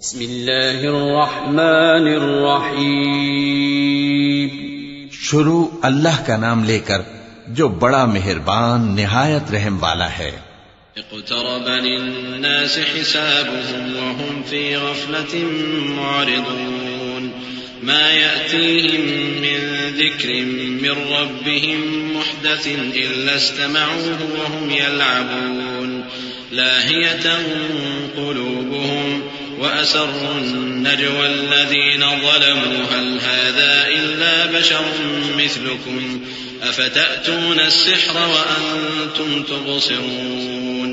بسم اللہ الرحمن الرحیم. شروع اللہ کا نام لے کر جو بڑا مہربان نہایت رحم والا ہے. اقترب للناس حسابهم وهم في غفلة معرضون ما يأتيهم من ذكر من ربهم محدث إلا استمعوه وهم يلعبون لاهية قلوبهم وأسروا النجوى الذين ظلموا هل هذا إلا بشر مثلكم أفتأتون السحر وأنتم تبصرون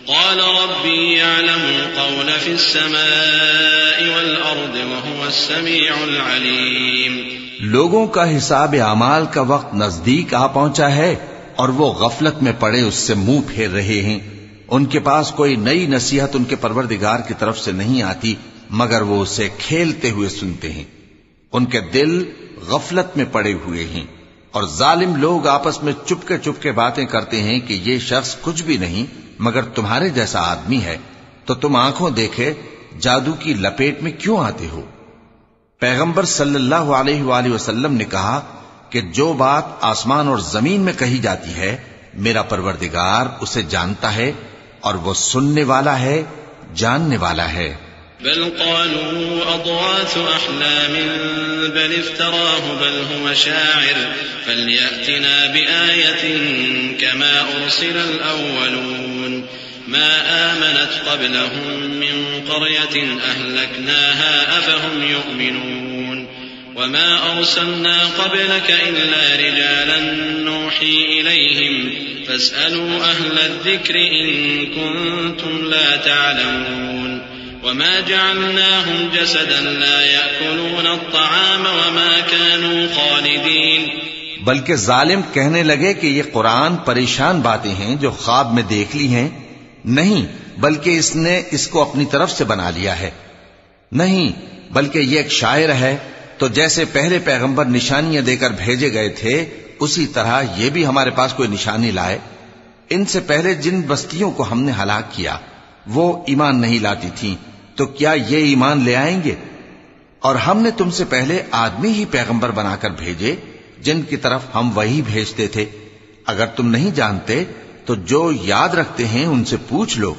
قال ربي يعلم القول في السماء والأرض وهو السميع العليم. لوگوں کا حساب اعمال کا وقت نزدیک آ پہنچا ہے اور وہ غفلت میں پڑے اس سے منہ پھیر رہے ہیں. ان کے پاس کوئی نئی نصیحت ان کے پروردگار کی طرف سے نہیں آتی مگر وہ اسے کھیلتے ہوئے سنتے ہیں. ان کے دل غفلت میں پڑے ہوئے ہیں اور ظالم لوگ آپس میں چپکے چپکے باتیں کرتے ہیں کہ یہ شخص کچھ بھی نہیں مگر تمہارے جیسا آدمی ہے، تو تم آنکھوں دیکھے جادو کی لپیٹ میں کیوں آتے ہو؟ پیغمبر صلی اللہ علیہ وآلہ وسلم نے کہا کہ جو بات آسمان اور زمین میں کہی جاتی ہے میرا پروردگار اسے جانتا ہے اور وہ سننے والا ہے، جاننے والا ہے. بل قالوا أضغاث أحلام بل افتراه بل هو شاعر فليأتنا بآية كما أرسل الأولون ما آمنت قبلهم من قرية أهلكناها أفهم يؤمنون وما أرسلنا قبلك إلا رجالا نوحي إليهم فاسألوا أهل الذكر إن كنتم لا تعلمون وما جعلناهم جسدا لا يأكلون الطعام وما كانوا خالدين. بلکہ ظالم کہنے لگے کہ یہ قرآن پریشان باتیں ہیں جو خواب میں دیکھ لی ہیں. نہیں بلکہ اس نے اس کو اپنی طرف سے بنا لیا ہے. نہیں بلکہ یہ ایک شاعر ہے. تو جیسے پہلے پیغمبر نشانیاں دے کر بھیجے گئے تھے اسی طرح یہ بھی ہمارے پاس کوئی نشانی لائے. ان سے پہلے جن بستیوں کو ہم نے ہلاک کیا وہ ایمان نہیں لاتی تھیں، تو کیا یہ ایمان لے آئیں گے؟ اور ہم نے تم سے پہلے آدمی ہی پیغمبر بنا کر بھیجے جن کی طرف ہم وہی بھیجتے تھے. اگر تم نہیں جانتے تو جو یاد رکھتے ہیں ان سے پوچھ لو.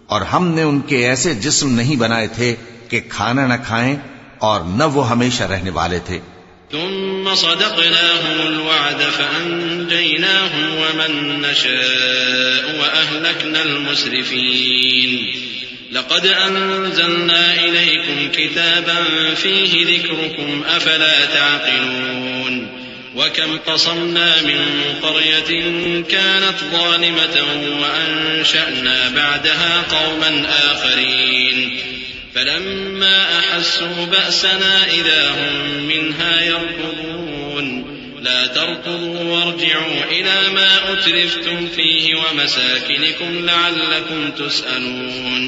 اور ہم نے ان کے ایسے جسم نہیں بنائے تھے کہ کھانا نہ کھائیں اور نہ وہ ہمیشہ رہنے والے تھے. ثم صدقناهم الوعد فأنجيناهم ومن نشاء وأهلكنا المسرفين. لقد أنزلنا إليكم كتابا فيه ذكركم أفلا تعقلون. وكم قصمنا من قرية كانت ظالمة وأنشأنا بعدها قوما آخرين فلما أحسوا بأسنا إذا هم منها يركضون. لا تركضوا وارجعوا إلى ما أترفتم فيه ومساكنكم لعلكم تسألون.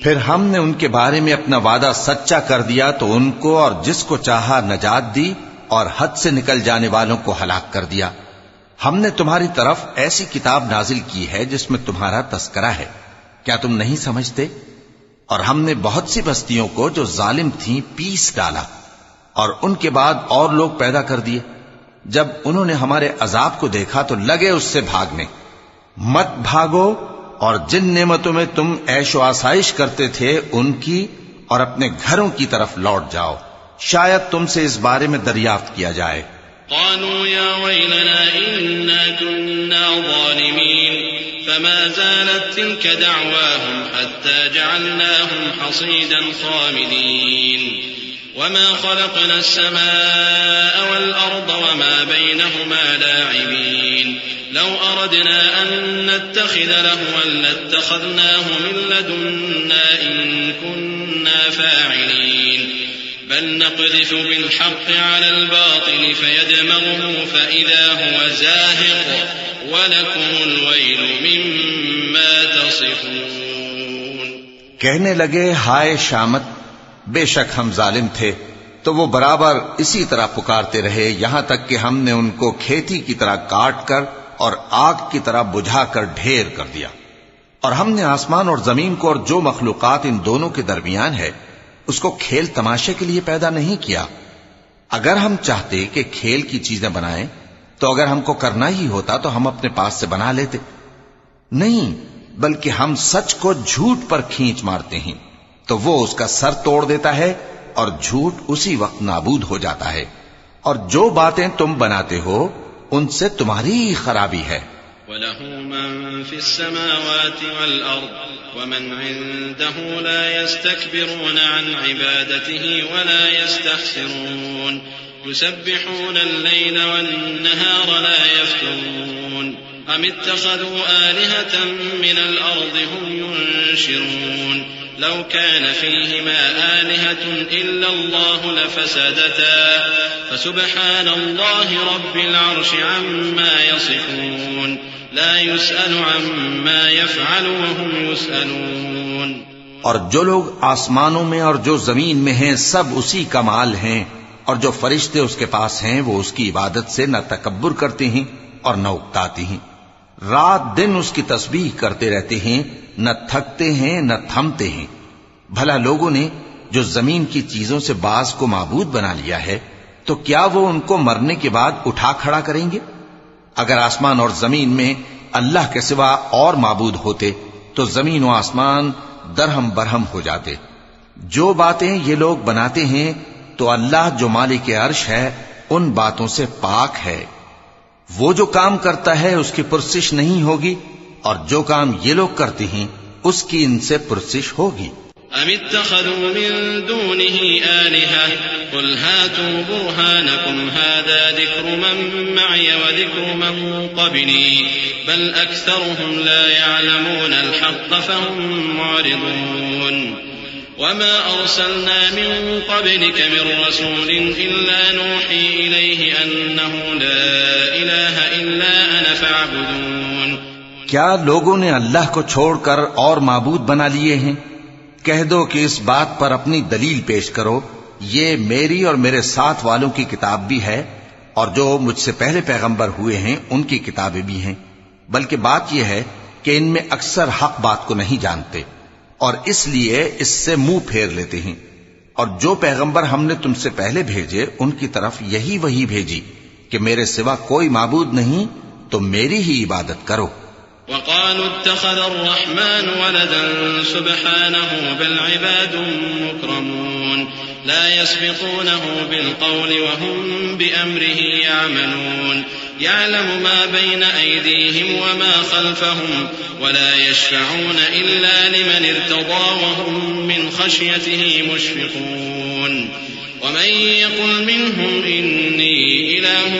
پھر ہم نے ان کے بارے میں اپنا وعدہ سچا کر دیا تو ان کو اور جس کو چاہا نجات دی اور حد سے نکل جانے والوں کو ہلاک کر دیا. ہم نے تمہاری طرف ایسی کتاب نازل کی ہے جس میں تمہارا تذکرہ ہے، کیا تم نہیں سمجھتے؟ اور ہم نے بہت سی بستیوں کو جو ظالم تھیں پیس ڈالا اور ان کے بعد اور لوگ پیدا کر دیے. جب انہوں نے ہمارے عذاب کو دیکھا تو لگے اس سے بھاگنے. مت بھاگو اور جن نعمتوں میں تم عیش و آسائش کرتے تھے ان کی اور اپنے گھروں کی طرف لوٹ جاؤ، شاید تم سے اس بارے میں دریافت کیا جائے. قالوا يا ويلنا إنا كنا ظالمين فما زالت تلك دعواهم حتى جعلناهم حصيدا خامدين. وما خلقنا السماء والأرض وما بينهما لاعبين. لو أردنا أن نتخذ لهوا لاتخذناه من لدنا إن كنا فاعلين. بل نقذف بالحق على الباطل فيدمغه فإذا هو زاهق وَلَكُمُ الْوَيْلُ مِمَّا تَصِفُونَ. کہنے لگے ہائے شامت، بے شک ہم ظالم تھے. تو وہ برابر اسی طرح پکارتے رہے یہاں تک کہ ہم نے ان کو کھیتی کی طرح کاٹ کر اور آگ کی طرح بجھا کر ڈھیر کر دیا. اور ہم نے آسمان اور زمین کو اور جو مخلوقات ان دونوں کے درمیان ہے اس کو کھیل تماشے کے لیے پیدا نہیں کیا۔ اگر ہم چاہتے کہ کھیل کی چیزیں بنائیں تو اگر ہم کو کرنا ہی ہوتا تو ہم اپنے پاس سے بنا لیتے، نہیں بلکہ ہم سچ کو جھوٹ پر کھینچ مارتے ہیں تو وہ اس کا سر توڑ دیتا ہے اور جھوٹ اسی وقت نابود ہو جاتا ہے، اور جو باتیں تم بناتے ہو ان سے تمہاری ہی خرابی ہے۔ وَلَهُ مَن فِي السَّمَاوَاتِ وَالْأَرْضِ وَمَنْ عِندَهُ لَا يَسْتَكْبِرُونَ عَنْ عِبَادَتِهِ وَلَا يَسْتَحْسِرُونَ يُسَبِّحُونَ اللَّيْلَ وَالنَّهَارَ لَا يَفْتُرُونَ أَمِ اتَّخَذُوا آلِهَةً مِّنَ الْأَرْضِ هُمْ يُنشِرُونَ لو كان فيهما آلهة إلا الله لفسدتا فسبحان الله رب العرش عما يصفون لا يسأل عما يفعل وهم يسألون۔ اور جو لوگ آسمانوں میں اور جو زمین میں ہیں سب اسی کا مال ہیں، اور جو فرشتے اس کے پاس ہیں وہ اس کی عبادت سے نہ تکبر کرتے ہیں اور نہ اکتاتے ہیں، رات دن اس کی تسبیح کرتے رہتے ہیں، نہ تھکتے ہیں نہ تھمتے ہیں۔ بھلا لوگوں نے جو زمین کی چیزوں سے بعض کو معبود بنا لیا ہے تو کیا وہ ان کو مرنے کے بعد اٹھا کھڑا کریں گے؟ اگر آسمان اور زمین میں اللہ کے سوا اور معبود ہوتے تو زمین و آسمان درہم برہم ہو جاتے۔ جو باتیں یہ لوگ بناتے ہیں تو اللہ جو مالک عرش ہے ان باتوں سے پاک ہے۔ وہ جو کام کرتا ہے اس کی پرسش نہیں ہوگی، اور جو کام یہ لوگ کرتے ہیں اس کی ان سے پرسش ہوگی۔ أَمِ اتَّخَذُوا مِن دُونِهِ آلِهَةً قُلْ هَاتُوا بُرْهَانَكُمْ هَٰذَا ذِكْرُ مَن مَّعِيَ وَذِكْرُ مَن قَبْلِي بَلْ أَكْثَرُهُمْ لَا يَعْلَمُونَ الْحَقَّ فَهُم مُّعْرِضُونَ وَمَا أَرْسَلْنَا مِن قَبْلِكَ مِن رَّسُولٍ إِلَّا نُوحِي إِلَيْهِ أَنَّهُ لَا إِلَٰهَ إِلَّا أَنَا فَاعْبُدُونِ۔ کیا لوگوں نے اللہ کو چھوڑ کر اور معبود بنا لیے ہیں؟ کہہ دو کہ اس بات پر اپنی دلیل پیش کرو، یہ میری اور میرے ساتھ والوں کی کتاب بھی ہے، اور جو مجھ سے پہلے پیغمبر ہوئے ہیں ان کی کتابیں بھی ہیں، بلکہ بات یہ ہے کہ ان میں اکثر حق بات کو نہیں جانتے اور اس لیے اس سے منہ پھیر لیتے ہیں۔ اور جو پیغمبر ہم نے تم سے پہلے بھیجے ان کی طرف یہی وحی بھیجی کہ میرے سوا کوئی معبود نہیں تو میری ہی عبادت کرو۔ وقالوا اتخذ الرحمن ولدا سبحانه بل عباد مكرمون لا يسبقونه بالقول وهم بأمره يعملون يعلم ما بين أيديهم وما خلفهم ولا يشفعون إلا لمن ارتضى وهم من خشيته مشفقون ومن يقل منهم إني إله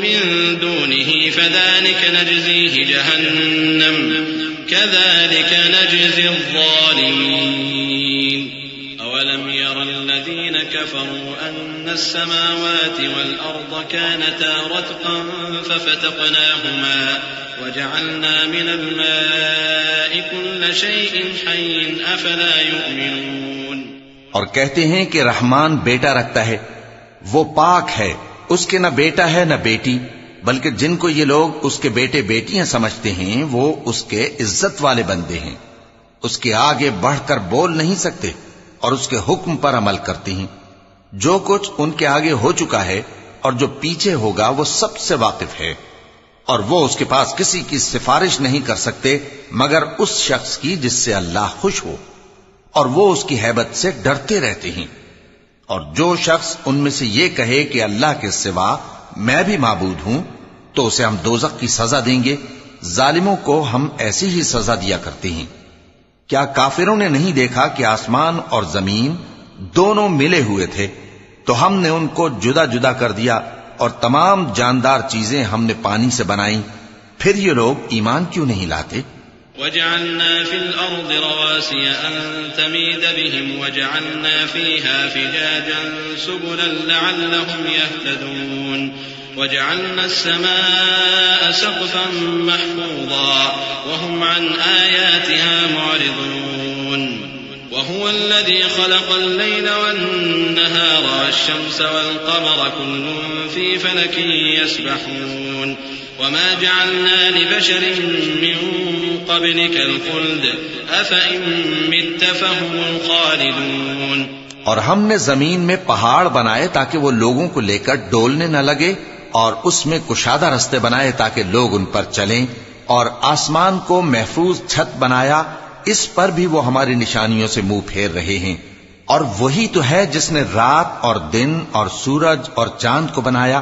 من دونه فذلك نجزيه جهنم كذلك نجزي الظالمين أولم ير الذين كفروا أن السماوات والأرض كانتا رتقا ففتقناهما وجعلنا من الماء كل شيء حي أفلا يؤمنون۔ اور کہتے ہیں کہ رحمان بیٹا رکھتا ہے، وہ پاک ہے، اس کے نہ بیٹا ہے نہ بیٹی، بلکہ جن کو یہ لوگ اس کے بیٹے بیٹیاں سمجھتے ہیں وہ اس کے عزت والے بندے ہیں، اس کے آگے بڑھ کر بول نہیں سکتے اور اس کے حکم پر عمل کرتے ہیں۔ جو کچھ ان کے آگے ہو چکا ہے اور جو پیچھے ہوگا وہ سب سے واقف ہے، اور وہ اس کے پاس کسی کی سفارش نہیں کر سکتے مگر اس شخص کی جس سے اللہ خوش ہو، اور وہ اس کی ہیبت سے ڈرتے رہتے ہیں۔ اور جو شخص ان میں سے یہ کہے کہ اللہ کے سوا میں بھی معبود ہوں تو اسے ہم دوزخ کی سزا دیں گے، ظالموں کو ہم ایسی ہی سزا دیا کرتے ہیں۔ کیا کافروں نے نہیں دیکھا کہ آسمان اور زمین دونوں ملے ہوئے تھے تو ہم نے ان کو جدا جدا کر دیا، اور تمام جاندار چیزیں ہم نے پانی سے بنائیں، پھر یہ لوگ ایمان کیوں نہیں لاتے؟ وجعلنا في الأرض رواسي أن تميد بهم وجعلنا فيها فجاجا سبلا لعلهم يهتدون وجعلنا السماء سقفا محفوظا وهم عن آياتها معرضون وهو الذي خلق الليل والنهار والشمس والقمر كل في فلك يسبحون وما جعلنا لبشر من قبلك الخلد أفإن مت فهم الخالدون اور ہم نے زمین میں پہاڑ بنائے تاکہ وہ لوگوں کو لے کر ڈولنے نہ لگے، اور اس میں کشادہ رستے بنائے تاکہ لوگ ان پر چلیں، اور آسمان کو محفوظ چھت بنایا، اس پر بھی وہ ہماری نشانیوں سے منہ پھیر رہے ہیں۔ اور وہی تو ہے جس نے رات اور دن اور سورج اور چاند کو بنایا،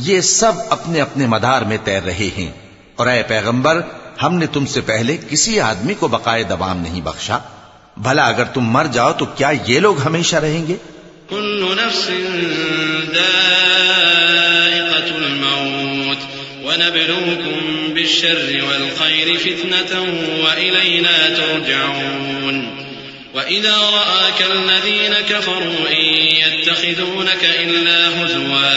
یہ سب اپنے اپنے مدار میں تیر رہے ہیں۔ اور اے پیغمبر، ہم نے تم سے پہلے کسی آدمی کو بقائے دوام نہیں بخشا، بھلا اگر تم مر جاؤ تو کیا یہ لوگ ہمیشہ رہیں گے؟ كل نفس ذائقة الموت ونبلوكم بالشر والخير فتنة وإلينا ترجعون وإذا رآك الذين كفروا إن يتخذونك إلا هزوا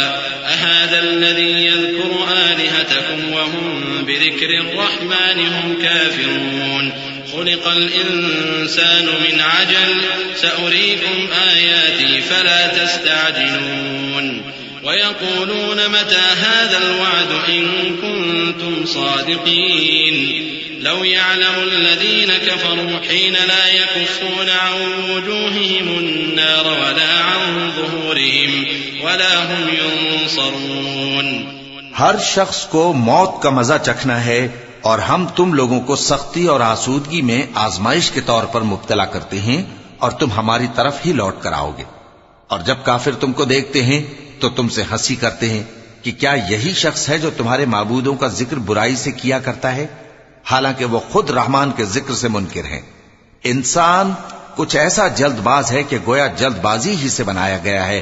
أهذا الذي يذكر آلهتكم وهم بذكر الرحمن هم كافرون خلق الإنسان من عجل سأريكم آياتي فلا تستعجلون ويقولون متى هذا الوعد إن كنتم صادقين لو يعلم الذين كفروا حين لا يكفون عن وجوههم النار ولا عن ظهورهم ولا هم ينصرون۔ ہر شخص کو موت کا مزہ چکھنا ہے، اور ہم تم لوگوں کو سختی اور آسودگی میں آزمائش کے طور پر مبتلا کرتے ہیں، اور تم ہماری طرف ہی لوٹ کر آؤ گے۔ اور جب کافر تم کو دیکھتے ہیں تو تم سے ہنسی کرتے ہیں کہ کیا یہی شخص ہے جو تمہارے معبودوں کا ذکر برائی سے کیا کرتا ہے، حالانکہ وہ خود رحمان کے ذکر سے منکر ہیں۔ انسان کچھ ایسا جلد باز ہے کہ گویا جلد بازی ہی سے بنایا گیا ہے۔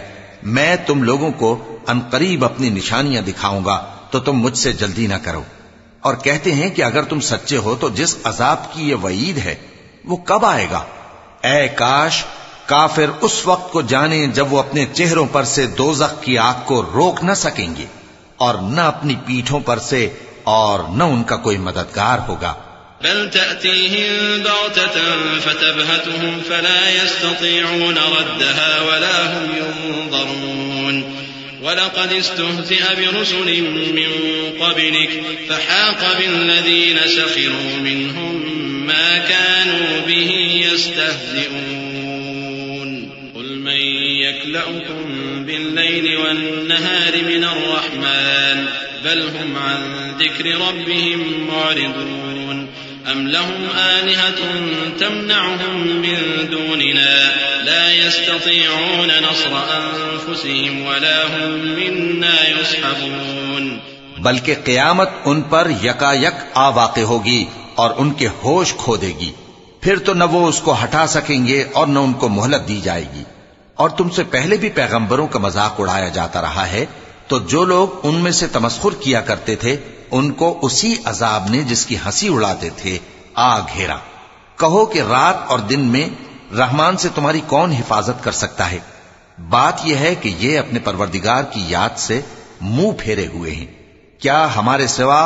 میں تم لوگوں کو عنقریب اپنی نشانیاں دکھاؤں گا تو تم مجھ سے جلدی نہ کرو۔ اور کہتے ہیں کہ اگر تم سچے ہو تو جس عذاب کی یہ وعید ہے وہ کب آئے گا؟ اے کاش کافر اس وقت کو جانیں جب وہ اپنے چہروں پر سے دوزخ کی آگ کو روک نہ سکیں گے، اور نہ اپنی پیٹھوں پر سے، اور نہ ان کا کوئی مددگار ہوگا۔ بل تأتيهم بغتة فتبهتهم فلا يستطيعون ردها ولا هم ينظرون ولقد استهزئ برسل من قبلك فحاق بالذين سخروا منهم ما كانوا به يستهزئون قل من يكلؤكم بالليل والنهار من الرحمن بل هم عن ذكر ربهم معرضون أم لهم آلهة تمنعهم من دوننا لا يستطيعون نصر أنفسهم ولا هم منا يصحبون۔ بلکہ قیامت ان پر یکا یک آ واقع ہوگی اور ان کے ہوش کھو دے گی، پھر تو نہ وہ اس کو ہٹا سکیں گے اور نہ ان کو مہلت دی جائے گی۔ اور تم سے پہلے بھی پیغمبروں کا مذاق اڑایا جاتا رہا ہے، تو جو لوگ ان میں سے تمسخر کیا کرتے تھے ان کو اسی عذاب نے جس کی ہنسی اڑاتے تھے آ گھیرا۔ کہو کہ رات اور دن میں رحمان سے تمہاری کون حفاظت کر سکتا ہے؟ بات یہ ہے کہ یہ اپنے پروردگار کی یاد سے منہ پھیرے ہوئے ہیں۔ کیا ہمارے سوا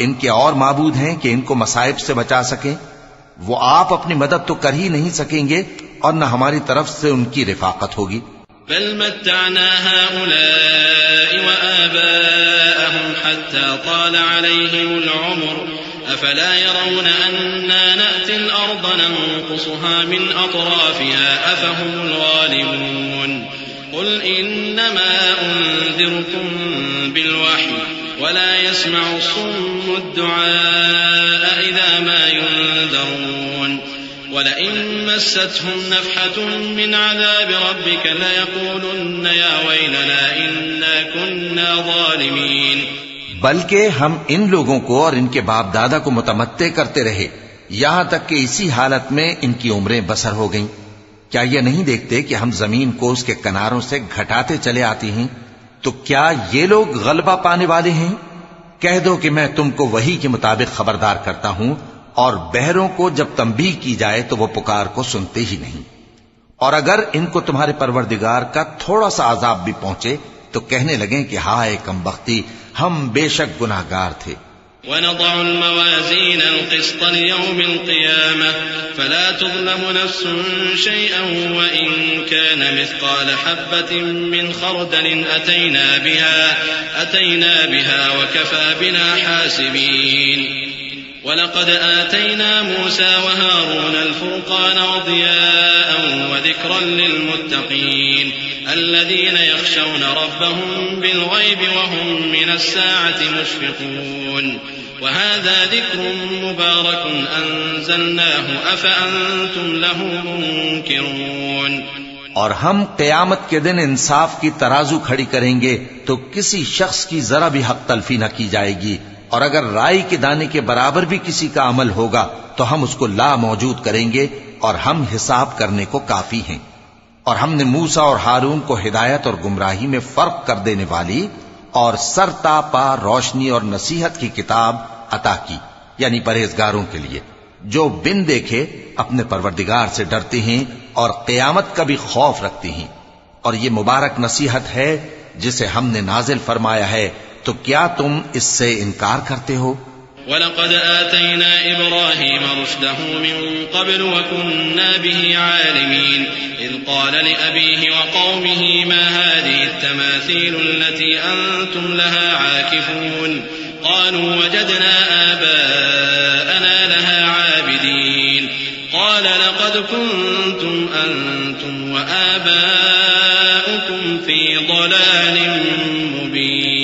ان کے اور معبود ہیں کہ ان کو مصائب سے بچا سکیں؟ وہ آپ اپنی مدد تو کر ہی نہیں سکیں گے، اور نہ ہماری طرف سے ان کی رفاقت ہوگی۔ بل متعنا هؤلاء وآباءهم حتى طال عليهم العمر أفلا يرون أنا نأتي الأرض ننقصها من أطرافها أفهم الغالبون قل إنما أنذركم بالوحي ولا يسمع الصم الدعاء إذا ما ينذرون ولئن مستهم نفحة من عذاب ربك ليقولن يا ويلنا إنا كنا ظالمين۔ بلکہ ہم ان لوگوں کو اور ان کے باپ دادا کو متمتع کرتے رہے یہاں تک کہ اسی حالت میں ان کی عمریں بسر ہو گئیں۔ کیا یہ نہیں دیکھتے کہ ہم زمین کو اس کے کناروں سے گھٹاتے چلے آتے ہیں؟ تو کیا یہ لوگ غلبہ پانے والے ہیں؟ کہہ دو کہ میں تم کو وحی کے مطابق خبردار کرتا ہوں، اور بہروں کو جب تنبیہ کی جائے تو وہ پکار کو سنتے ہی نہیں۔ اور اگر ان کو تمہارے پروردگار کا تھوڑا سا عذاب بھی پہنچے تو کہنے لگیں کہ ہائے کمبختی، ہم بے شک گناہگار تھے۔ وَنَضَعُ الْمَوَازِينَ الْقِسْطَ لِيَوْمِ الْقِيَامَةِ فَلَا تُظْلَمُ نَفْسٌ شَيْئًا وَإِن كَانَ مِثْقَالَ حَبَّةٍ مِّنْ خَرْدَلٍ أَتَيْنَا بِهَا وَكَفَى بِنَا حَاسِبِينَ۔ وَلَقَدْ آتَيْنَا مُوسَى وَهَارُونَ الْفُرْقَانَ وَضِيَاءً وَذِكْرًا لِلْمُتَّقِينَ الَّذِينَ يَخْشَوْنَ رَبَّهُم بِالْغَيْبِ وَهُم مِّنَ السَّاعَةِ مُشْفِقُونَ وَهَذَا ذِكْرٌ مُبَارَكٌ أَنزَلْنَاهُ أَفَأَنتُمْ لَهُ مُنكِرُونَ۔ اور ہم قیامت کے دن انصاف کی ترازو کھڑی کریں گے تو کسی شخص کی ذرا بھی حق تلفی نہ کی جائے گی، اور اگر رائی کے دانے کے برابر بھی کسی کا عمل ہوگا تو ہم اس کو لا موجود کریں گے، اور ہم حساب کرنے کو کافی ہیں۔ اور ہم نے موسیٰ اور ہارون کو ہدایت اور گمراہی میں فرق کر دینے والی اور سر تا پا روشنی اور نصیحت کی کتاب عطا کی، یعنی پرہیزگاروں کے لیے جو بن دیکھے اپنے پروردگار سے ڈرتے ہیں اور قیامت کا بھی خوف رکھتے ہیں۔ اور یہ مبارک نصیحت ہے جسے ہم نے نازل فرمایا ہے، تو کیا تم اس سے انکار کرتے ہو؟ وَلَقَدْ آتَيْنَا إِبْرَاهِيمَ رُشْدَهُ مِن قَبْلُ وَكُنَّا بِهِ عَالِمِينَ إِذْ قَالَ لِأَبِيهِ وَقَوْمِهِ مَا هَٰذِهِ التَّمَاثِيلُ الَّتِي أَنتُمْ لَهَا عَاكِفُونَ قَالُوا وَجَدْنَا آبَاءَنَا لَهَا عَابِدِينَ قَالَ لَقَدْ كُنتُمْ أَنتُمْ وَآبَاؤُكُمْ فِي ضَلَالٍ مُّبِينٍ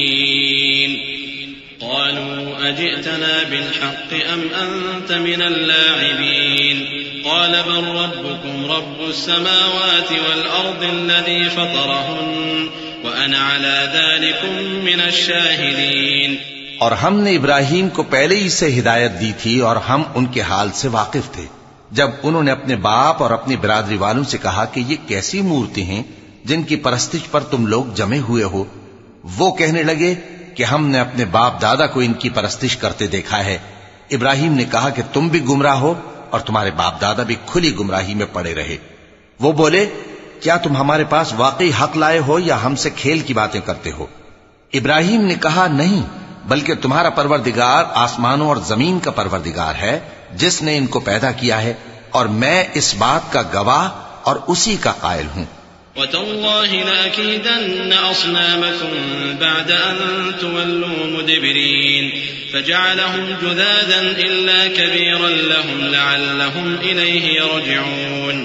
قالوا أجئتنا بالحق أم أنت من اللاعبين قال بل ربكم رب السماوات والأرض الذي فطرهن وأنا على ذلكم من الشاهدين۔ اور ہم نے ابراہیم کو پہلے ہی سے ہدایت دی تھی اور ہم ان کے حال سے واقف تھے جب انہوں نے اپنے باپ اور اپنی برادری والوں سے کہا کہ یہ کیسی مورتی ہیں جن کی پرستش پر تم لوگ جمے ہوئے ہو۔ وہ کہنے لگے کہ ہم نے اپنے باپ دادا کو ان کی پرستش کرتے دیکھا ہے۔ ابراہیم نے کہا کہ تم بھی گمراہ ہو اور تمہارے باپ دادا بھی کھلی گمراہی میں پڑے رہے۔ وہ بولے کیا تم ہمارے پاس واقعی حق لائے ہو یا ہم سے کھیل کی باتیں کرتے ہو؟ ابراہیم نے کہا نہیں، بلکہ تمہارا پروردگار آسمانوں اور زمین کا پروردگار ہے جس نے ان کو پیدا کیا ہے، اور میں اس بات کا گواہ اور اسی کا قائل ہوں۔ وَتَاللَّهِ لَأَكِيدَنَّ أَصْنَامَكُمْ بَعْدَ أَن تُوَلُّوا مُدْبِرِينَ فَجَعَلَهُمْ جُذَاذًا إِلَّا كَبِيرًا لَهُمْ لَعَلَّهُمْ إِلَيْهِ يَرْجِعُونَ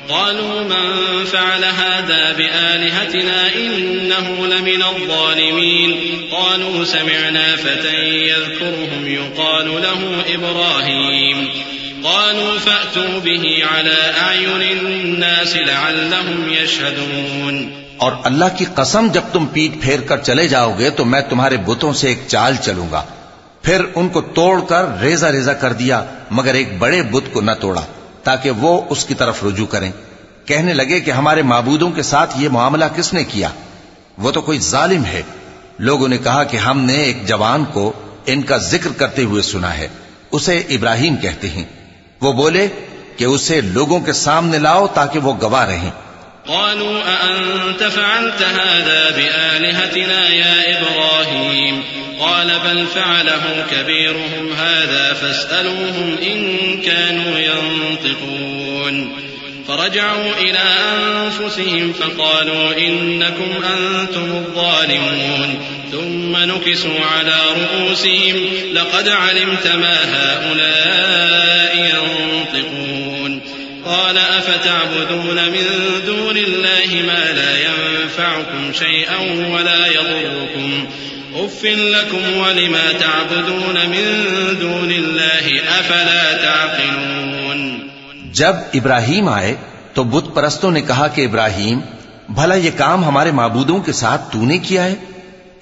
قالوا من فعل هذا بآلهتنا إنه لمن الظالمين قالوا سمعنا فتى يذكرهم يقال له إبراهيم قالوا فأتوا به على أعين الناس لعلهم يشهدون۔ اور اللہ کی قسم جب تم پیٹ پھیر کر چلے جاؤ گے تو میں تمہارے بتوں سے ایک چال چلوں گا۔ پھر ان کو توڑ کر ریزہ ریزہ کر دیا مگر ایک بڑے بت کو نہ توڑا تاکہ وہ اس کی طرف رجوع کریں۔ کہنے لگے کہ ہمارے معبودوں کے ساتھ یہ معاملہ کس نے کیا؟ وہ تو کوئی ظالم ہے۔ لوگوں نے کہا کہ ہم نے ایک جوان کو ان کا ذکر کرتے ہوئے سنا ہے، اسے ابراہیم کہتے ہیں۔ وہ بولے کہ اسے لوگوں کے سامنے لاؤ تاکہ وہ گواہ رہیں۔ قالوا أأنت فعلت هذا بآلهتنا يا إبراهيم قال بل فعله كبيرهم هذا فاسألوهم إن كانوا ينطقون فرجعوا إلى أنفسهم فقالوا إنكم أنتم الظالمون ثم نكسوا على رؤوسهم لقد علمت ما هؤلاء ينطقون قال أفتعبدون من دون الله ما لا ينفعكم شيئا ولا يضركم أف لكم ولما تعبدون من دون الله أفلا تعقلون۔ جب ابراہیم آئے تو بت پرستوں نے کہا کہ ابراہیم بھلا یہ کام ہمارے معبودوں کے ساتھ تو نے کیا ہے؟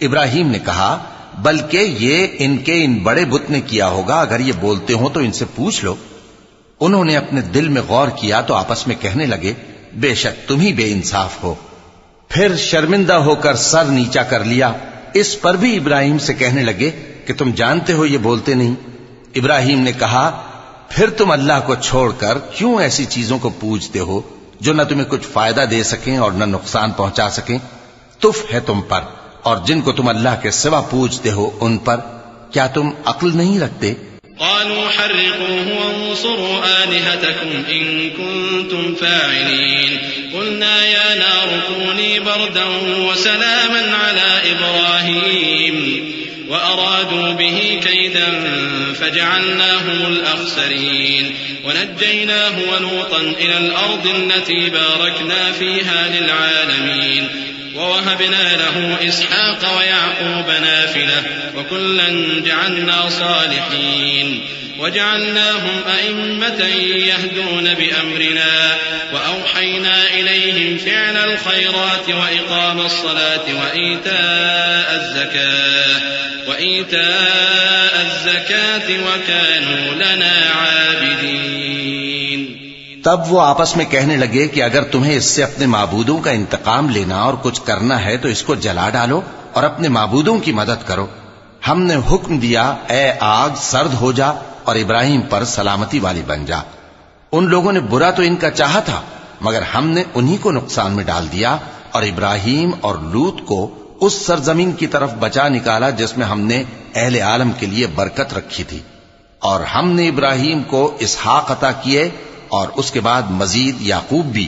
ابراہیم نے کہا بلکہ یہ ان کے ان بڑے بت نے کیا ہوگا، اگر یہ بولتے ہوں تو ان سے پوچھ لو۔ انہوں نے اپنے دل میں غور کیا تو آپس میں کہنے لگے بے شک تم ہی بے انصاف ہو۔ پھر شرمندہ ہو کر سر نیچا کر لیا۔ اس پر بھی ابراہیم سے کہنے لگے کہ تم جانتے ہو یہ بولتے نہیں۔ ابراہیم نے کہا پھر تم اللہ کو چھوڑ کر کیوں ایسی چیزوں کو پوجتے ہو جو نہ تمہیں کچھ فائدہ دے سکیں اور نہ نقصان پہنچا سکیں؟ تف ہے تم پر اور جن کو تم اللہ کے سوا پوجتے ہو ان پر، کیا تم عقل نہیں رکھتے؟ قالوا حرقوه وانصروا آلهتكم إن كنتم فاعلين قلنا يا نار كوني بردا وسلاما على إبراهيم وأرادوا به كيدا فجعلناهم الأخسرين ونجيناه ولوطا إلى الأرض التي باركنا فيها للعالمين ووهبنا له إسحاق ويعقوب نافلة وكلا جعلنا صالحين وجعلناهم أئمة يهدون بأمرنا وأوحينا إليهم فعل الخيرات وإقام الصلاة وإيتاء الزكاة وكانوا لنا عابدين. تب وہ آپس میں کہنے لگے کہ اگر تمہیں اس سے اپنے معبودوں کا انتقام لینا اور کچھ کرنا ہے تو اس کو جلا ڈالو اور اپنے معبودوں کی مدد کرو. ہم نے حکم دیا اے آگ سرد ہو جا اور ابراہیم پر سلامتی والی بن جا. ان لوگوں نے برا تو ان کا چاہا تھا مگر ہم نے انہی کو نقصان میں ڈال دیا اور ابراہیم اور لوط کو اس سرزمین کی طرف بچا نکالا جس میں ہم نے اہل عالم کے لیے برکت رکھی تھی. اور ہم نے ابراہیم کو اسحاق عطا کیے اور اس کے بعد مزید یعقوب بھی.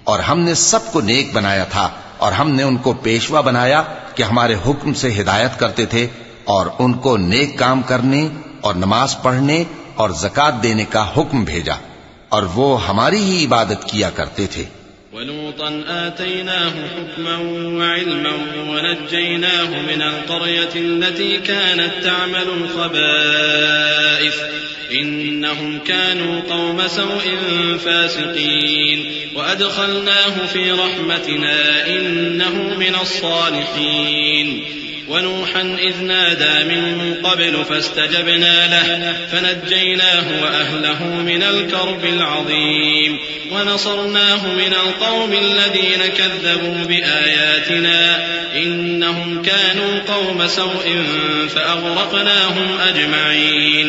اور ہم نے سب کو نیک بنایا تھا اور ہم نے ان کو پیشوا بنایا کہ ہمارے حکم سے ہدایت کرتے تھے اور ان کو نیک کام کرنے اور نماز پڑھنے اور زکات دینے کا حکم بھیجا اور وہ ہماری ہی عبادت کیا کرتے تھے. وَلُوطًا آتَيْنَاهُ حُكْمًا وَعِلْمًا وَنَجَّيْنَاهُ مِنَ الْقَرْيَةِ الَّتِي كَانَتْ تَعْمَلُ الْخَبَائِثَ إِنَّهُمْ كَانُوا قَوْمَ سَوْءٍ فَاسِقِينَ وَأَدْخَلْنَاهُ فِي رَحْمَتِنَا إِنَّهُ مِنَ الصَّالِحِينَ ونوحا إذ نادى من قبل فاستجبنا له فنجيناه وأهله من الكرب العظيم ونصرناه من القوم الذين كذبوا بآياتنا إنهم كانوا قوم سوء فأغرقناهم أجمعين.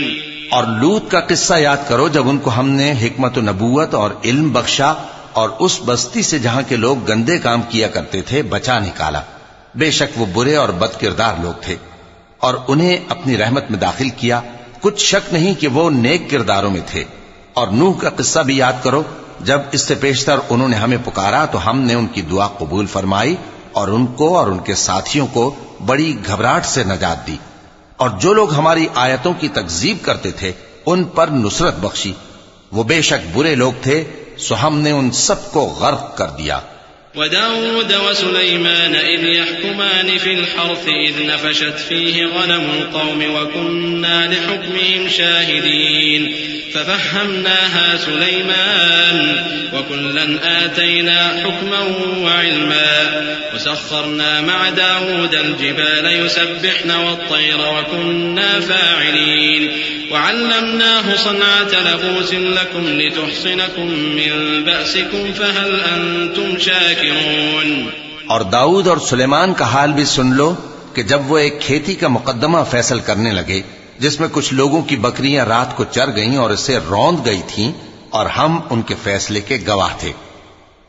اور لوط کا قصہ یاد کرو جب ان کو ہم نے حکمت و نبوت اور علم بخشا اور اس بستی سے جہاں کے لوگ گندے کام کیا کرتے تھے بچا نکالا. بے شک وہ برے اور بد کردار لوگ تھے اور انہیں اپنی رحمت میں داخل کیا. کچھ شک نہیں کہ وہ نیک کرداروں میں تھے. اور نوح کا قصہ بھی یاد کرو جب اس سے پیشتر انہوں نے ہمیں پکارا تو ہم نے ان کی دعا قبول فرمائی اور ان کو اور ان کے ساتھیوں کو بڑی گھبراہٹ سے نجات دی. اور جو لوگ ہماری آیتوں کی تکذیب کرتے تھے ان پر نصرت بخشی. وہ بے شک برے لوگ تھے سو ہم نے ان سب کو غرق کر دیا. وداود وسليمان إذ يحكمان في الحرث إذ نفشت فيه غنم القوم وكنا لحكمهم شاهدين ففهمناها سليمان وكلا آتينا حكما وعلما وسخرنا مع داود الجبال يسبحن والطير وكنا فاعلين وعلمناه صنعة لبوس لكم لتحصنكم من بأسكم فهل أنتم شاكرون. اور داؤد اور سلیمان کا حال بھی سن لو کہ جب وہ ایک کھیتی کا مقدمہ فیصل کرنے لگے جس میں کچھ لوگوں کی بکریاں رات کو چر گئیں اور اسے روند گئی تھیں اور ہم ان کے فیصلے کے گواہ تھے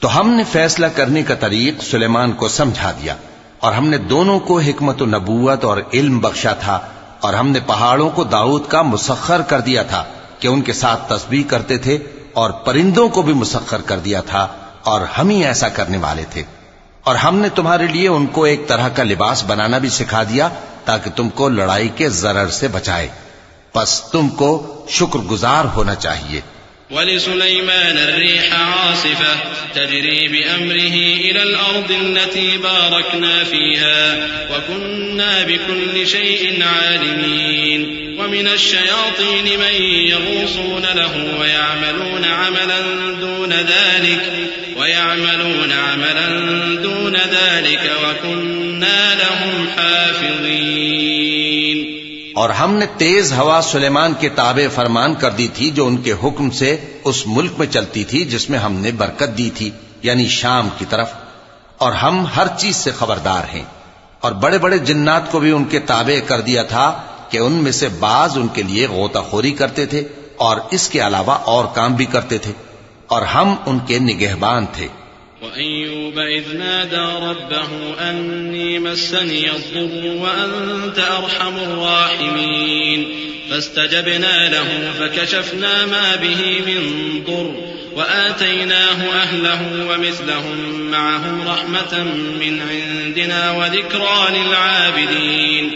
تو ہم نے فیصلہ کرنے کا طریق سلیمان کو سمجھا دیا. اور ہم نے دونوں کو حکمت و نبوت اور علم بخشا تھا اور ہم نے پہاڑوں کو داؤد کا مسخر کر دیا تھا کہ ان کے ساتھ تسبیح کرتے تھے اور پرندوں کو بھی مسخر کر دیا تھا اور ہم ہی ایسا کرنے والے تھے. اور ہم نے تمہارے لیے ان کو ایک طرح کا لباس بنانا بھی سکھا دیا تاکہ تم کو لڑائی کے ضرر سے بچائے. پس تم کو شکر گزار ہونا چاہیے. ولسليمان الريح عاصفة تجري بأمره إلى الأرض التي باركنا فيها وكنا بكل شيء عالمين ومن الشياطين من يغوصون له ويعملون عملا دون ذلك وكنا لهم حافظين. اور ہم نے تیز ہوا سلیمان کے تابع فرمان کر دی تھی جو ان کے حکم سے اس ملک میں چلتی تھی جس میں ہم نے برکت دی تھی یعنی شام کی طرف. اور ہم ہر چیز سے خبردار ہیں. اور بڑے بڑے جنات کو بھی ان کے تابع کر دیا تھا کہ ان میں سے بعض ان کے لیے غوطہ خوری کرتے تھے اور اس کے علاوہ اور کام بھی کرتے تھے اور ہم ان کے نگہبان تھے. وَأَيُّوبَ إِذْ نَادَى رَبَّهُ أَنِّي مَسَّنِيَ الضُّرُّ وَأَنْتَ أَرْحَمُ الرَّاحِمِينَ فَاسْتَجَبْنَا لَهُ فَكَشَفْنَا مَا بِهِ مِنْ ضُرٍّ وَآتَيْنَاهُ أَهْلَهُ وَمِثْلَهُمْ مَعَهُمْ رَحْمَةً مِّنْ عِنْدِنَا وَذِكْرَى لِلْعَابِدِينَ.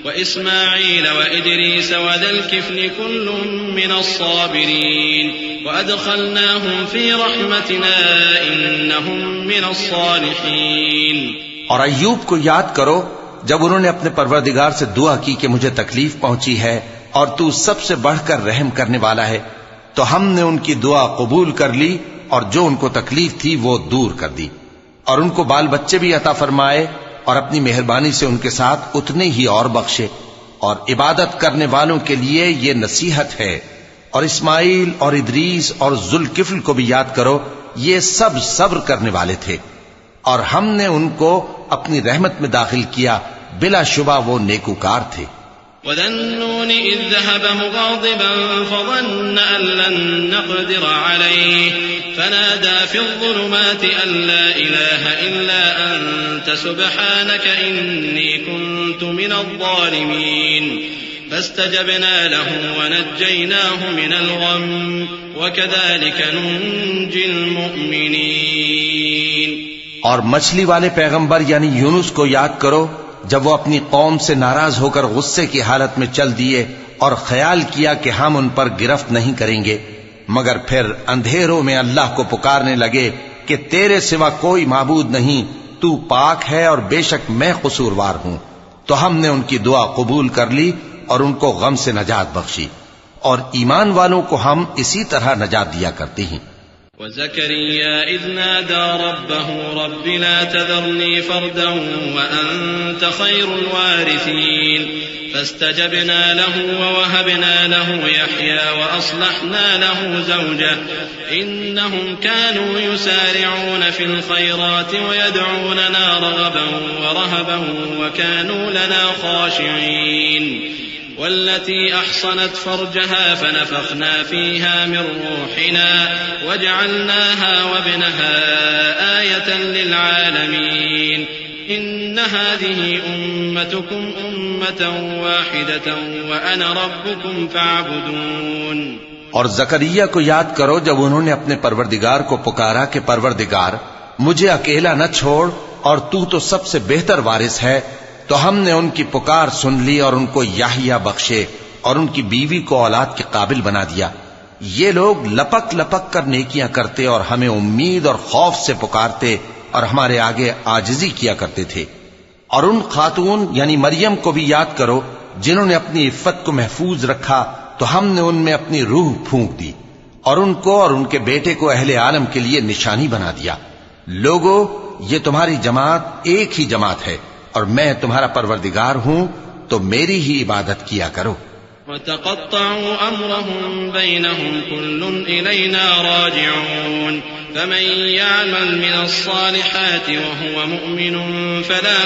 وإسماعيل وإدريس وذا الكفل كل من الصابرين وأدخلناهم في رحمتنا إنهم من الصالحين. اور ایوب کو یاد کرو جب انہوں نے اپنے پروردگار سے دعا کی کہ مجھے تکلیف پہنچی ہے اور تو سب سے بڑھ کر رحم کرنے والا ہے، تو ہم نے ان کی دعا قبول کر لی اور جو ان کو تکلیف تھی وہ دور کر دی، اور ان کو بال بچے بھی عطا فرمائے اور اپنی مہربانی سے ان کے ساتھ اتنے ہی اور بخشے. اور عبادت کرنے والوں کے لیے یہ نصیحت ہے. اور اسماعیل اور ادریس اور ذوالکفل کو بھی یاد کرو، یہ سب صبر کرنے والے تھے اور ہم نے ان کو اپنی رحمت میں داخل کیا، بلا شبہ وہ نیکوکار تھے. وَذَا النُّونِ إِذ ذَّهَبَ مُغَاضِبًا فَظَنَّ أَن لَّن نَّقْدِرَ عَلَيْهِ فَنَادَىٰ فِي الظُّلُمَاتِ أَن لَّا إِلَٰهَ إِلَّا أَنتَ سُبْحَانَكَ إِنِّي كُنتُ مِنَ الظَّالِمِينَ فَاسْتَجَبْنَا لَهُ وَنَجَّيْنَاهُ مِنَ الْغَمِّ وَكَذَٰلِكَ نُنجِي الْمُؤْمِنِينَ. اور مچھلی والے پیغمبر یعنی یونس کو یاد کرو جب وہ اپنی قوم سے ناراض ہو کر غصے کی حالت میں چل دیے اور خیال کیا کہ ہم ان پر گرفت نہیں کریں گے، مگر پھر اندھیروں میں اللہ کو پکارنے لگے کہ تیرے سوا کوئی معبود نہیں، تو پاک ہے اور بے شک میں قصوروار ہوں. تو ہم نے ان کی دعا قبول کر لی اور ان کو غم سے نجات بخشی، اور ایمان والوں کو ہم اسی طرح نجات دیا کرتے ہیں. وَزَكَرِيَّا إِذْ نَادَىٰ رَبَّهُ رَبِّ لَا تَذَرْنِي فَرْدًا وَأَنتَ خَيْرُ الْوَارِثِينَ فَاسْتَجَبْنَا لَهُ وَوَهَبْنَا لَهُ يَحْيَىٰ وَأَصْلَحْنَا لَهُ زَوْجَهُ إِنَّهُمْ كَانُوا يُسَارِعُونَ فِي الْخَيْرَاتِ وَيَدْعُونَنَا رَغَبًا وَرَهَبًا وَكَانُوا لَنَا خَاشِعِينَ. والتي أحصنت فرجها فنفخنا فيها من روحنا وجعلناها وابنها آية للعالمين إن هذه أمتكم أمة واحدة وأنا ربكم فاعبدون. اور زکریا کو یاد کرو جب انہوں نے اپنے پروردگار کو پکارا کہ پروردگار مجھے اکیلا نہ چھوڑ اور تو سب سے بہتر وارث ہے، تو ہم نے ان کی پکار سن لی اور ان کو یحییٰ بخشے اور ان کی بیوی کو اولاد کے قابل بنا دیا. یہ لوگ لپک لپک کر نیکیاں کرتے اور ہمیں امید اور خوف سے پکارتے اور ہمارے آگے عاجزی کیا کرتے تھے. اور ان خاتون یعنی مریم کو بھی یاد کرو جنہوں نے اپنی عفت کو محفوظ رکھا، تو ہم نے ان میں اپنی روح پھونک دی اور ان کو اور ان کے بیٹے کو اہل عالم کے لیے نشانی بنا دیا. لوگو، یہ تمہاری جماعت ایک ہی جماعت ہے اور میں تمہارا پروردگار ہوں، تو میری ہی عبادت کیا کرو. وَتَقَطَّعُوا أَمْرَهُمْ بَيْنَهُمْ كُلٌّ إِلَيْنَا رَاجِعُونَ فَمَن يَعْمَلْ مِنَ الصَّالِحَاتِ وَهُوَ مُؤْمِنٌ فَلَا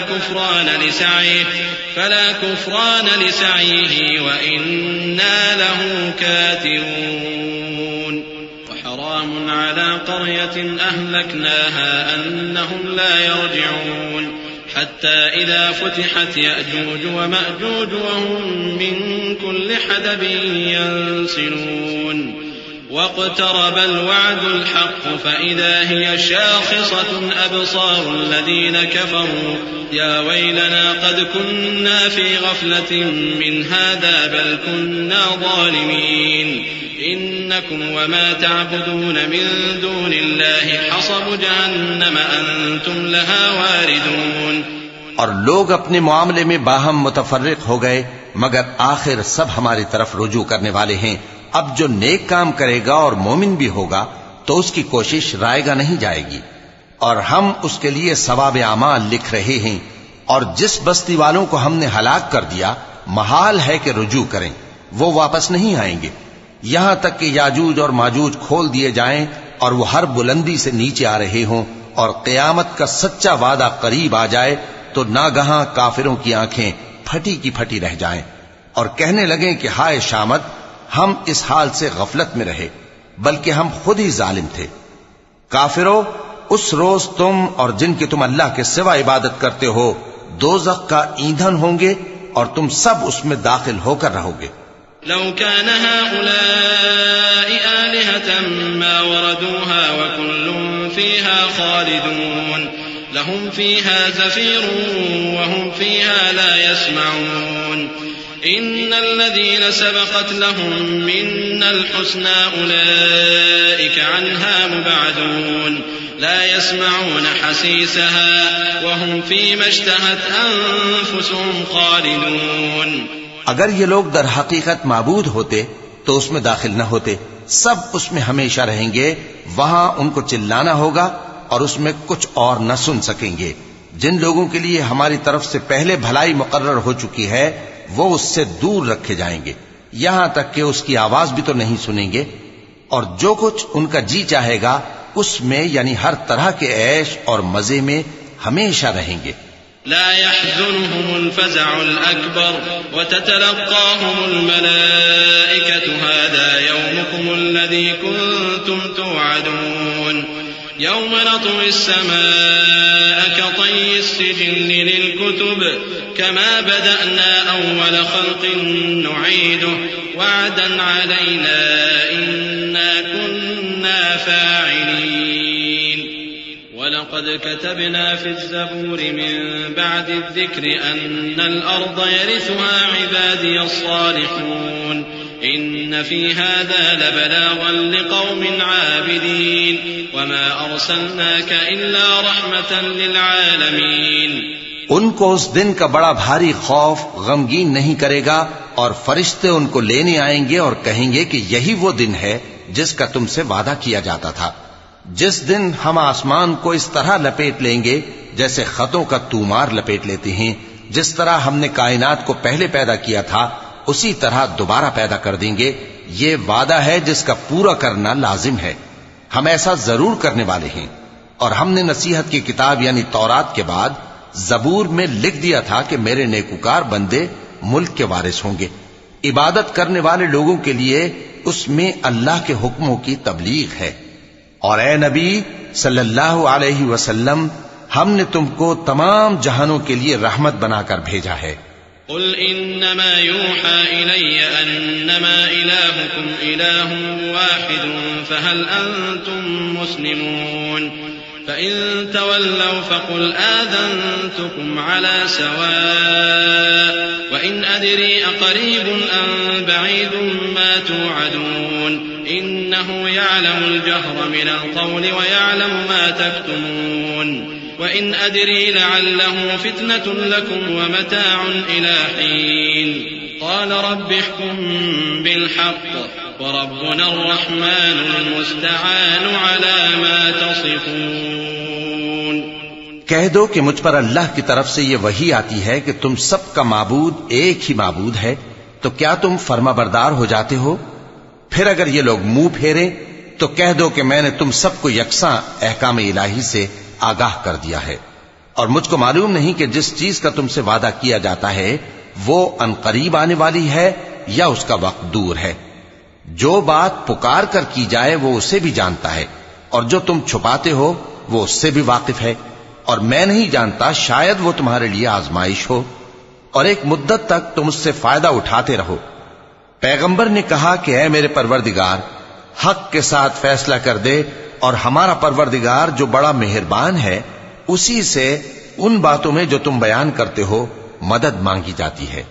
كُفْرَانَ لِسَعْيِهِ وَإِنَّا لَهُ كَاتِبُونَ. وَحَرَامٌ عَلَىٰ قَرْيَةٍ أَهْلَكْنَاهَا أَنَّهُمْ لَا يَرْجِعُونَ حتى إذا فتحت يأجوج ومأجوج وهم من كل حدب ينسلون واقترب الوعد الحق فإذا هي شاخصة أبصار الذين كفروا يا ويلنا قد كنا في غفلة من هذا بل كنا ظالمين إنكم وما تعبدون من دون الله حصب جهنم أنتم لها واردون. اور لوگ اپنے معاملے میں باہم متفرق ہو گئے، مگر آخر سب ہماری طرف رجوع کرنے والے ہیں. اب جو نیک کام کرے گا اور مومن بھی ہوگا تو اس کی کوشش رائے گا نہیں جائے گی، اور ہم اس کے لیے ثواب اعمال لکھ رہے ہیں. اور جس بستی والوں کو ہم نے ہلاک کر دیا محال ہے کہ رجوع کریں، وہ واپس نہیں آئیں گے یہاں تک کہ یاجوج اور ماجوج کھول دیے جائیں اور وہ ہر بلندی سے نیچے آ رہے ہوں اور قیامت کا سچا وعدہ قریب آ جائے تو ناگہاں کافروں کی آنکھیں پھٹی کی پھٹی رہ جائیں اور کہنے لگیں کہ ہائے شامت، ہم اس حال سے غفلت میں رہے بلکہ ہم خود ہی ظالم تھے. کافروں، اس روز تم اور جن کی تم اللہ کے سوا عبادت کرتے ہو دوزخ کا ایندھن ہوں گے اور تم سب اس میں داخل ہو کر رہو گے. لو كان هؤلاء آلهة ما وردوها وكل فيها خالدون لهم فيها زفير وهم فيها لا يسمعون إن الذين سبقت لهم منا الحسنى أولئك عنها مبعدون لا يسمعون حسيسها وهم فيما اشتهت أنفسهم خالدون. اگر یہ لوگ در حقیقت معبود ہوتے تو اس میں داخل نہ ہوتے. سب اس میں ہمیشہ رہیں گے. وہاں ان کو چلانا ہوگا اور اس میں کچھ اور نہ سن سکیں گے. جن لوگوں کے لیے ہماری طرف سے پہلے بھلائی مقرر ہو چکی ہے وہ اس سے دور رکھے جائیں گے، یہاں تک کہ اس کی آواز بھی تو نہیں سنیں گے. اور جو کچھ ان کا جی چاہے گا اس میں یعنی ہر طرح کے عیش اور مزے میں ہمیشہ رہیں گے. لا يحزنهم الفزع الأكبر وتتلقاهم الملائكة هذا يومكم الذي كنتم توعدون يوم نطوي السماء كطي السجل للكتب كما بدأنا أول خلق نعيده وعدا علينا إنا كنا فاعلين. ولقد كتبنا في الزبور من بعد الذكر أن الأرض يرثها عبادي الصالحون إن في هذا لبلاغا لقوم عابدين وما أرسلناك إلا رحمة للعالمين. ان کو اس دن کا بڑا بھاری خوف غمگین نہیں کرے گا اور فرشتے ان کو لینے آئیں گے اور کہیں گے کہ یہی وہ دن ہے جس کا تم سے وعدہ کیا جاتا تھا. جس دن ہم آسمان کو اس طرح لپیٹ لیں گے جیسے خطوں کا تومار لپیٹ لیتے ہیں. جس طرح ہم نے کائنات کو پہلے پیدا کیا تھا اسی طرح دوبارہ پیدا کر دیں گے. یہ وعدہ ہے جس کا پورا کرنا لازم ہے. ہم ایسا ضرور کرنے والے ہیں. اور ہم نے نصیحت کی کتاب یعنی تورات کے بعد زبور میں لکھ دیا تھا کہ میرے نیکوکار بندے ملک کے وارث ہوں گے. عبادت کرنے والے لوگوں کے لیے اس میں اللہ کے حکموں کی تبلیغ ہے. اور اے نبی صلی اللہ علیہ وسلم ہم نے تم کو تمام جہانوں کے لیے رحمت بنا کر بھیجا ہے. قل انما يوحى الي انما الهكم اله واحد فهل انتم مسلمون فان تولوا فقل آذنتكم على سواء وان ادري اقريب ام بعيد ما توعدون انه يعلم الجهر من القول ويعلم ما تكتمون وإن أدري لعله فتنة لكم ومتاع إلى حين قال رب احكم بالحق وربنا الرحمن المستعان على ما تصفون. کہہ دو کہ مجھ پر اللہ کی طرف سے یہ وحی آتی ہے کہ تم سب کا معبود ایک ہی معبود ہے، تو کیا تم فرما بردار ہو جاتے ہو؟ پھر اگر یہ لوگ منہ پھیریں تو کہہ دو کہ میں نے تم سب کو یکساں احکام الہی سے آگاہ کر دیا ہے. اور مجھ کو معلوم نہیں کہ جس چیز کا تم سے وعدہ کیا جاتا ہے وہ ان قریب آنے والی ہے یا اس کا وقت دور ہے. جو بات پکار کر کی جائے وہ اسے بھی جانتا ہے اور جو تم چھپاتے ہو وہ اس سے بھی واقف ہے. اور میں نہیں جانتا شاید وہ تمہارے لیے آزمائش ہو اور ایک مدت تک تم اس سے فائدہ اٹھاتے رہو. پیغمبر نے کہا کہ اے میرے پروردگار حق کے ساتھ فیصلہ کر دے اور ہمارا پروردگار جو بڑا مہربان ہے اسی سے ان باتوں میں جو تم بیان کرتے ہو مدد مانگی جاتی ہے.